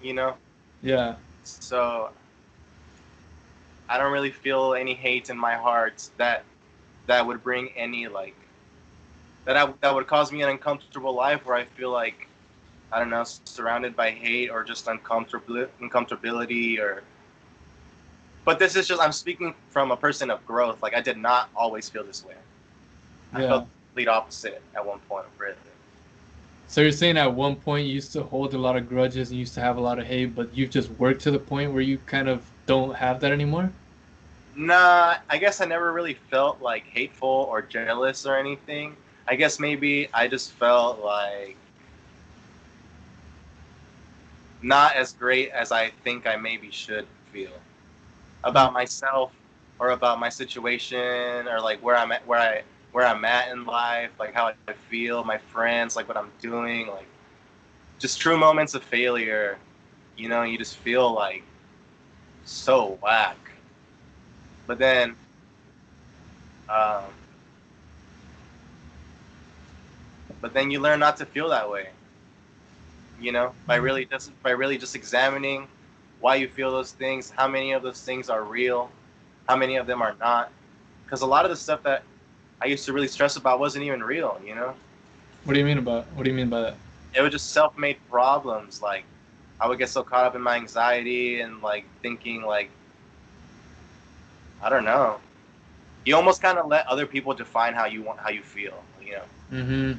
you know? Yeah. So I don't really feel any hate in my heart that would bring any like, that would cause me an uncomfortable life where I feel like, I don't know, surrounded by hate or just uncomfortability or But this is just, I'm speaking from a person of growth. Like, I did not always feel this way. I felt Yeah. the complete opposite at one point, really. So you're saying at one point you used to hold a lot of grudges and used to have a lot of hate, but you've just worked to the point where you kind of don't have that anymore? Nah, I guess I never really felt like hateful or jealous or anything. I guess maybe I just felt like not as great as I think I maybe should feel about myself or about my situation or like where I'm at, where I'm at in life, like how I feel, my friends, like what I'm doing, like just true moments of failure. You know, you just feel like so whack. But then, um, but then you learn not to feel that way. You know, by really just examining why you feel those things, how many of those things are real, how many of them are not. Because a lot of the stuff that I used to really stress about wasn't even real. You know, What do you mean by that? it was just self-made problems. Like I would get so caught up in my anxiety and like thinking like I don't know. You almost kind of let other people define how you feel. You know. Mm-hmm.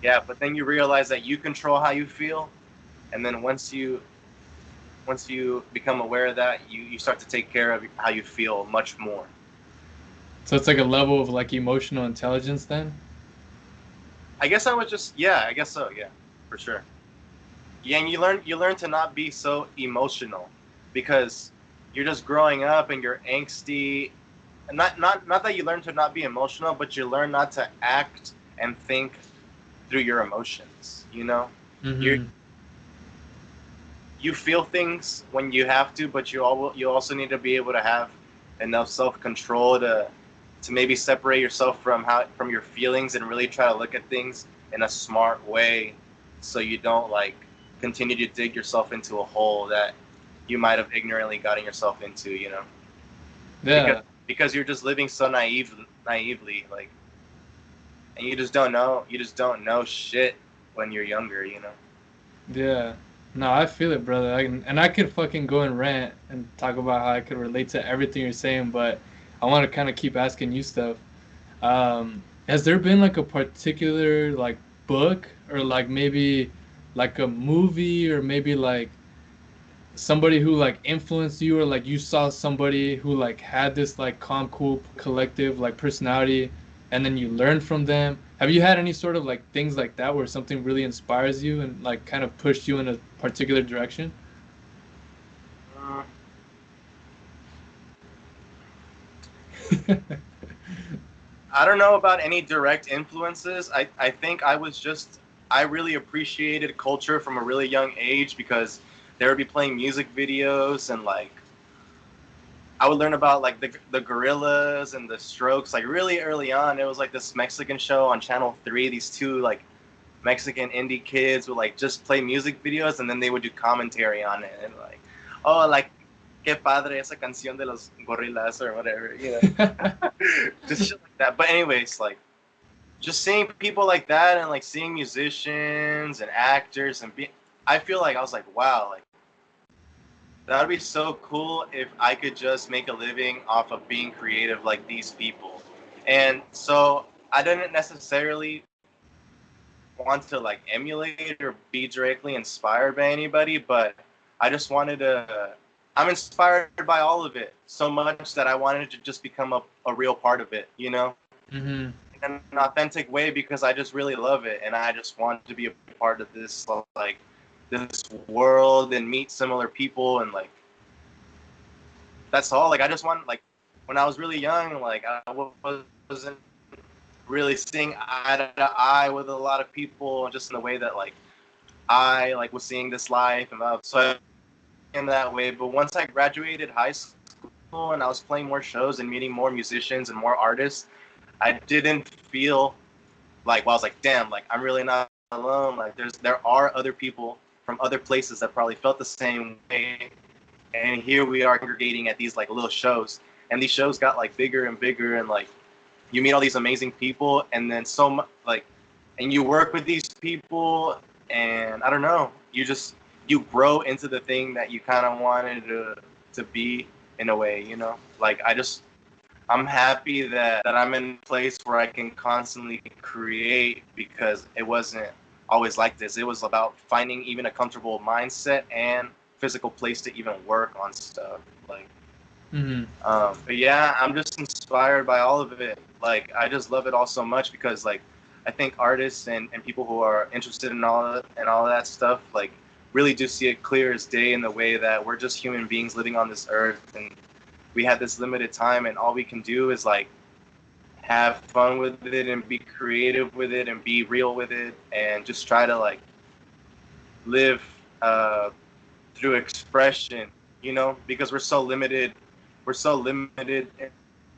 Yeah, but then you realize that you control how you feel, and then once you become aware of that, you start to take care of how you feel much more. So it's like a level of like emotional intelligence then? I guess I was just I guess so, yeah, for sure. Yeah, and you learn to not be so emotional because you're just growing up and you're angsty. And not that you learn to not be emotional, but you learn not to act and think through your emotions. You know, you Mm-hmm. you feel things when you have to, but you also need to be able to have enough self control to maybe separate yourself from your feelings and really try to look at things in a smart way, so you don't like continue to dig yourself into a hole that you might have ignorantly gotten yourself into. You know, because Yeah. because you're just living so naively, like, and you just don't know shit when you're younger. You know. Yeah. No, I feel it, brother. And I could fucking go and rant and talk about how I could relate to everything you're saying, but I want to kind of keep asking you stuff. Has there been like a particular like book or like maybe like a movie or maybe like somebody who like influenced you or like you saw somebody who like had this like calm, cool, collective like personality and then you learned from them? Have you had any sort of like things like that where something really inspires you and like kind of pushed you in a particular direction? Mm, I don't know about any direct influences. I think I really appreciated culture from a really young age because they would be playing music videos and like I would learn about like the gorillas and the strokes like really early on. It was like this Mexican show on Channel 3. These two like Mexican indie kids would like just play music videos and then they would do commentary on it and like, oh, like qué padre esa canción de los gorillas or whatever, you know. Just shit like that. But anyways, like just seeing people like that and like seeing musicians and actors and I feel like I was like, wow, like that would be so cool if I could just make a living off of being creative like these people. And so I didn't necessarily want to like emulate or be directly inspired by anybody, but I just wanted to. I'm inspired by all of it so much that I wanted to just become a real part of it, you know, Mm-hmm. in an authentic way because I just really love it and I just want to be a part of this like this world and meet similar people and like that's all. Like I just want like when I was really young, like I wasn't really seeing eye to eye with a lot of people, just in the way that like I like was seeing this life and so I in that way. But once I graduated high school and I was playing more shows and meeting more musicians and more artists, I didn't feel like well, I was like, damn, like I'm really not alone. Like there are other people from other places that probably felt the same way. And here we are congregating at these like little shows. And these shows got like bigger and bigger and like you meet all these amazing people and then so much like and you work with these people and I don't know, you grow into the thing that you kind of wanted to be in a way, you know? Like I'm happy that I'm in a place where I can constantly create because it wasn't always like this. It was about finding even a comfortable mindset and physical place to even work on stuff. Like, Mm-hmm. but yeah, I'm just inspired by all of it. Like, I just love it all so much because, like, I think artists and people who are interested in all of that stuff, like, really do see it clear as day in the way that we're just human beings living on this earth, and we have this limited time, and all we can do is like have fun with it and be creative with it and be real with it and just try to like live uh, through expression, you know, because we're so limited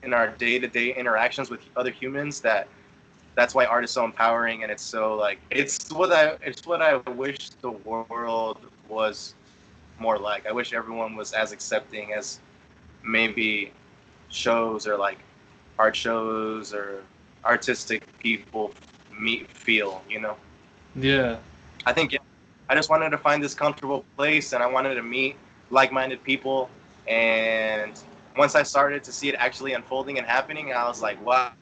in our day-to-day interactions with other humans that's why art is so empowering, and it's so like it's what I wish the world was more like. I wish everyone was as accepting as maybe shows or like art shows or artistic people meet feel, you know. Yeah. I think, yeah, I just wanted to find this comfortable place and I wanted to meet like-minded people, and once I started to see it actually unfolding and happening, I was like, wow,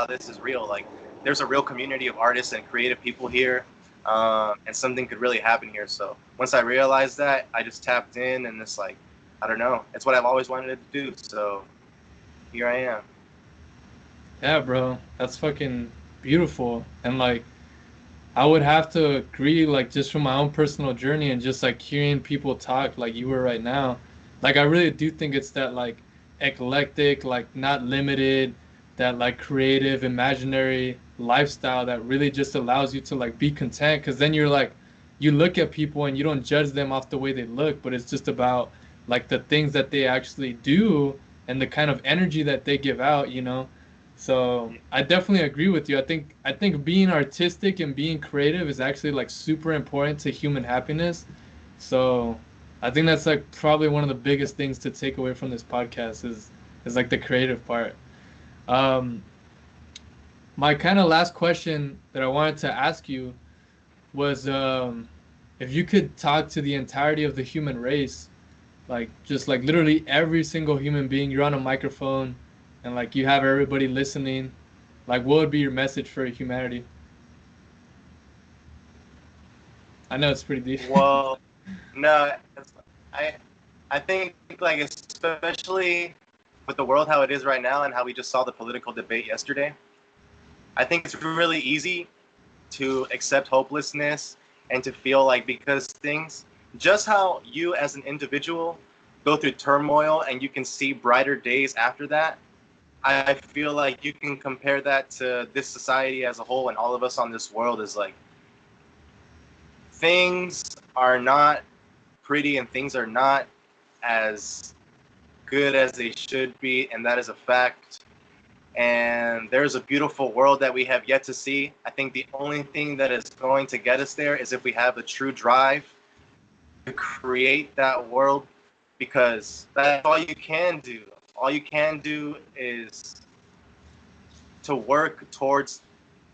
this is real. Like, there's a real community of artists and creative people here, and something could really happen here. So once I realized that, I just tapped in, and it's like, I don't know, it's what I've always wanted to do, so here I am. Yeah, bro. That's fucking beautiful. And like I would have to agree, like just from my own personal journey and just like hearing people talk like you were right now. Like I really do think it's that like eclectic, like not limited, that like creative, imaginary lifestyle that really just allows you to like be content. Cause then you're like, you look at people and you don't judge them off the way they look, but it's just about like the things that they actually do and the kind of energy that they give out, you know? So I definitely agree with you. I think being artistic and being creative is actually like super important to human happiness. So I think that's like probably one of the biggest things to take away from this podcast is like the creative part. Um, my kind of last question that I wanted to ask you was if you could talk to the entirety of the human race, like just like literally every single human being, you're on a microphone and like you have everybody listening, like what would be your message for humanity? I know it's pretty deep. Well, no, I I think like especially with the world how it is right now and how we just saw the political debate yesterday, I think it's really easy to accept hopelessness and to feel like because things just how you as an individual go through turmoil and you can see brighter days after that. I feel like you can compare that to this society as a whole and all of us on this world is like things are not pretty and things are not as good as they should be, and that is a fact. And there's a beautiful world that we have yet to see. I think the only thing that is going to get us there is if we have a true drive to create that world, because that's all you can do. All you can do is to work towards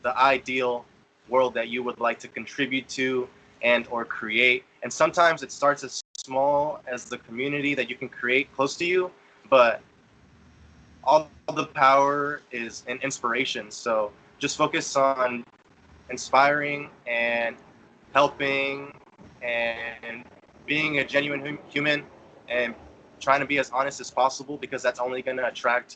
the ideal world that you would like to contribute to and or create. And sometimes it starts as small as the community that you can create close to you, but all the power is in inspiration. So just focus on inspiring and helping and being a genuine human and trying to be as honest as possible, because that's going to attract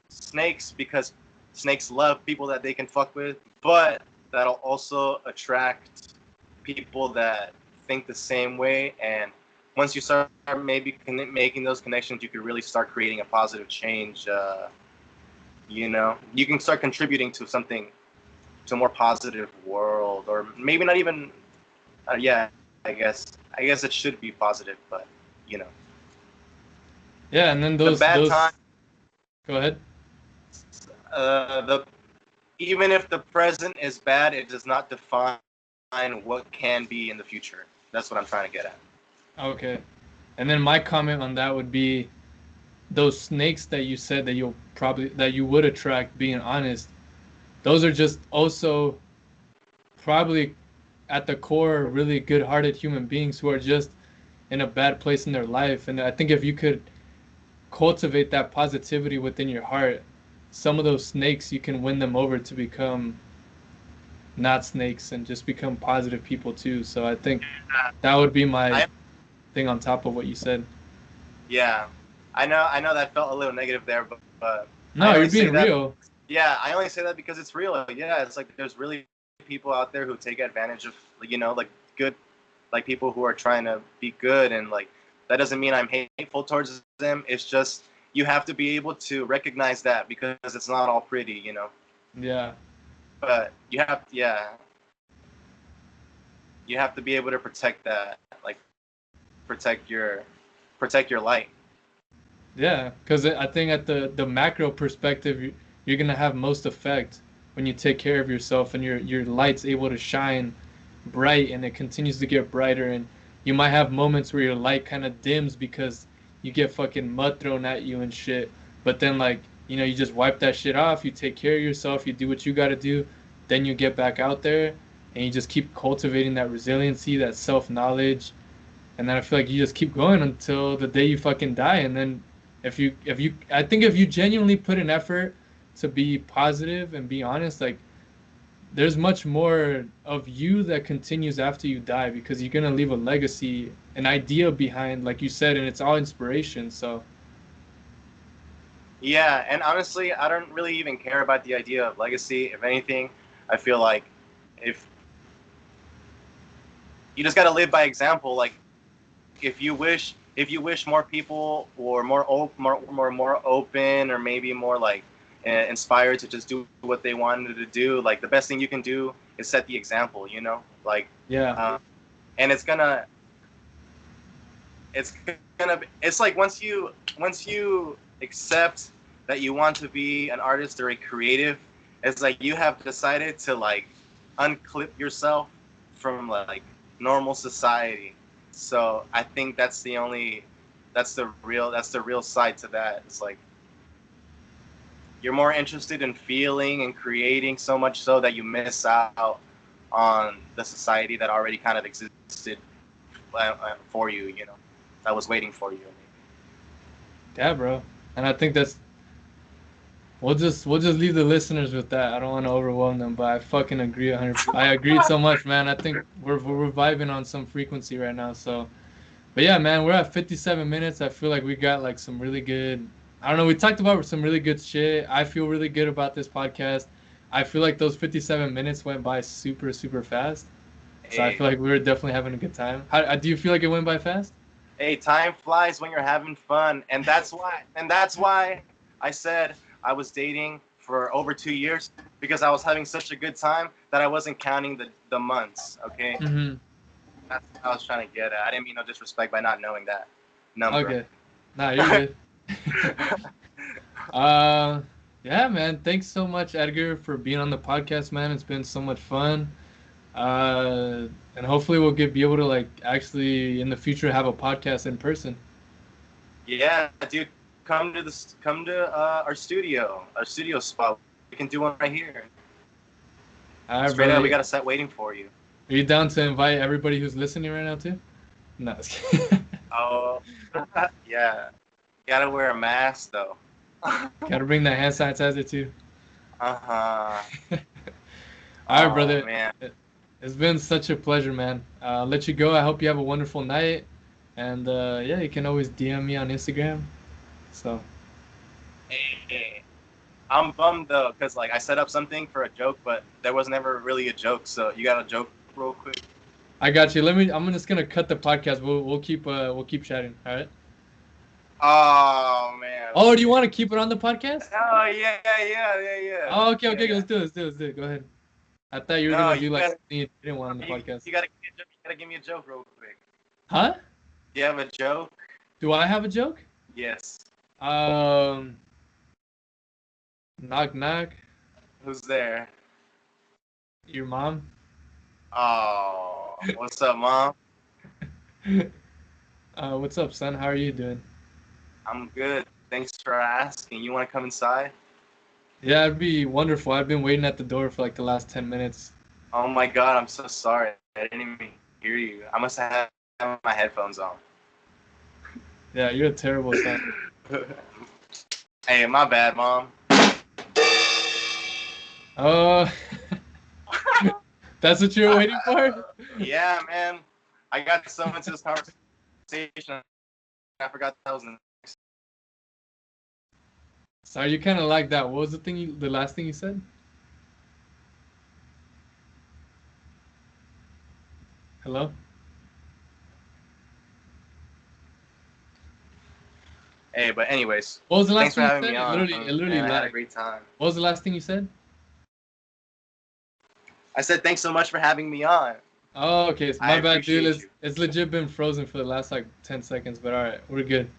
snakes, because snakes love people that they can fuck with, but that'll also attract people that think the same way. And once you start maybe making those connections, you could really start creating a positive change. You know, you can start contributing to something, to a more positive world, or maybe not even. Yeah, I guess it should be positive, but you know, Yeah, and then the those bad those times, go ahead. the even if the present is bad, it does not define what can be in the future. That's what I'm trying to get at. Okay. And then my comment on that would be those snakes that you said that you would attract, being honest, those are just also probably at the core really good-hearted human beings who are just in a bad place in their life. And I think if you could cultivate that positivity within your heart, some of those snakes, you can win them over to become not snakes and just become positive people too. So I think that would be my I thing on top of what you said. yeah, I know that felt a little negative there, but I No, you're only say being that. real. Yeah, I only say that because it's real. Yeah, it's like there's really people out there who take advantage of, like good, like people who are trying to be good, and like that doesn't mean I'm hateful towards them. It's just you have to be able to recognize that because it's not all pretty. Yeah. But you have to be able to protect that, like protect your protect your light. Yeah, because I think at the macro perspective, you're gonna have most effect when you take care of yourself and your light's able to shine bright and it continues to get brighter. And you might have moments where your light kind of dims because you get fucking mud thrown at you and shit. But then like you just wipe that shit off. You take care of yourself. You do what you got to do. Then you get back out there and you just keep cultivating that resiliency, that self knowledge, and then I feel like you just keep going until the day you fucking die. And then if you I think if you genuinely put an effort to be positive and be honest, like there's much more of you that continues after you die because you're gonna leave a legacy, an idea behind, like you said, and it's all inspiration. So Yeah, and honestly, I don't really even care about the idea of legacy. If anything, I feel like if you just got to live by example, like if you wish more people were more open, or maybe more like inspired to just do what they wanted to do, like the best thing you can do is set the example. Like yeah, uh, and it's it's like once you accept that you want to be an artist or a creative, it's like you have decided to like unclip yourself from like normal society. So I think that's the real side to that. It's like you're more interested in feeling and creating, so much so that you miss out on the society that already kind of existed for you, that was waiting for you. yeah, bro. And I think that's we'll just leave the listeners with that. I don't want to overwhelm them, but I fucking agree 100. I agreed so much, man. I think we're vibing on some frequency right now. So, but yeah, man, we're at 57 minutes. I feel like we got like some really good. I don't know. We talked about some really good shit. I feel really good about this podcast. I feel like those 57 minutes went by super super fast. So I Hey, feel like we were definitely having a good time. How do you feel like it went by fast? hey, time flies when you're having fun, and that's why I said I was dating for over 2 years, because I was having such a good time that I wasn't counting the months. Okay, Mm-hmm. that's what I was trying to get at. I didn't mean no disrespect by not knowing that number. Okay. Nah, you're good. Uh, yeah, man. Thanks so much, Edgar, for being on the podcast, man. It's been so much fun. And hopefully we'll be able to like actually in the future have a podcast in person. Yeah, dude, come to our studio spot. We can do one right here. All right, Straight up, we brother. got a set waiting for you. Are you down to invite everybody who's listening right now too? No. Just kidding. Oh, yeah. You gotta wear a mask though. Gotta bring that hand sanitizer too. Uh-huh. All right, Oh brother. man. It's been such a pleasure, man. I'll let you go. I hope you have a wonderful night. And yeah, you can always DM me on Instagram. So Hey, I'm bummed though, cause like I set up something for a joke, but there was never really a joke. So you got a joke real quick? I got you. I'm just gonna cut the podcast. We'll keep chatting. All right. Oh man. Oh, do you Okay. want to keep it on the podcast? Oh yeah, yeah, yeah, yeah, Oh, okay, yeah, okay. yeah. Let's do it. Go ahead. I thought you were No, gonna you do like got something you didn't want on the you, podcast. you gotta give me a joke. You gotta give me a joke real quick. Huh? Do you have a joke? Do I have a joke? Yes. Um, knock knock. Who's there? Your mom. Oh, what's up, mom? What's up, son? How are you doing? I'm good. Thanks for asking. You want to come inside? Yeah, it'd be wonderful. I've been waiting at the door for like the last 10 minutes. Oh my God, I'm so sorry. I didn't even hear you. I must have had my headphones on. Yeah, you're a terrible son. Hey, my bad, Mom. Oh, that's what you were waiting for? Yeah, man. I got so into this conversation, I forgot that was next. Sorry, you kind of like that. What was the last thing you said? Hello? Hey, but anyways, What was the last thanks for thing you having said? me It on, literally and I had a lagged. great time. What was the last thing you said? I said thanks so much for having me on. Oh, okay. So I my bad, dude. appreciate It's, you. it's legit been frozen for the last like 10 seconds, but all right, we're good.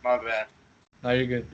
My bad. Now you're good.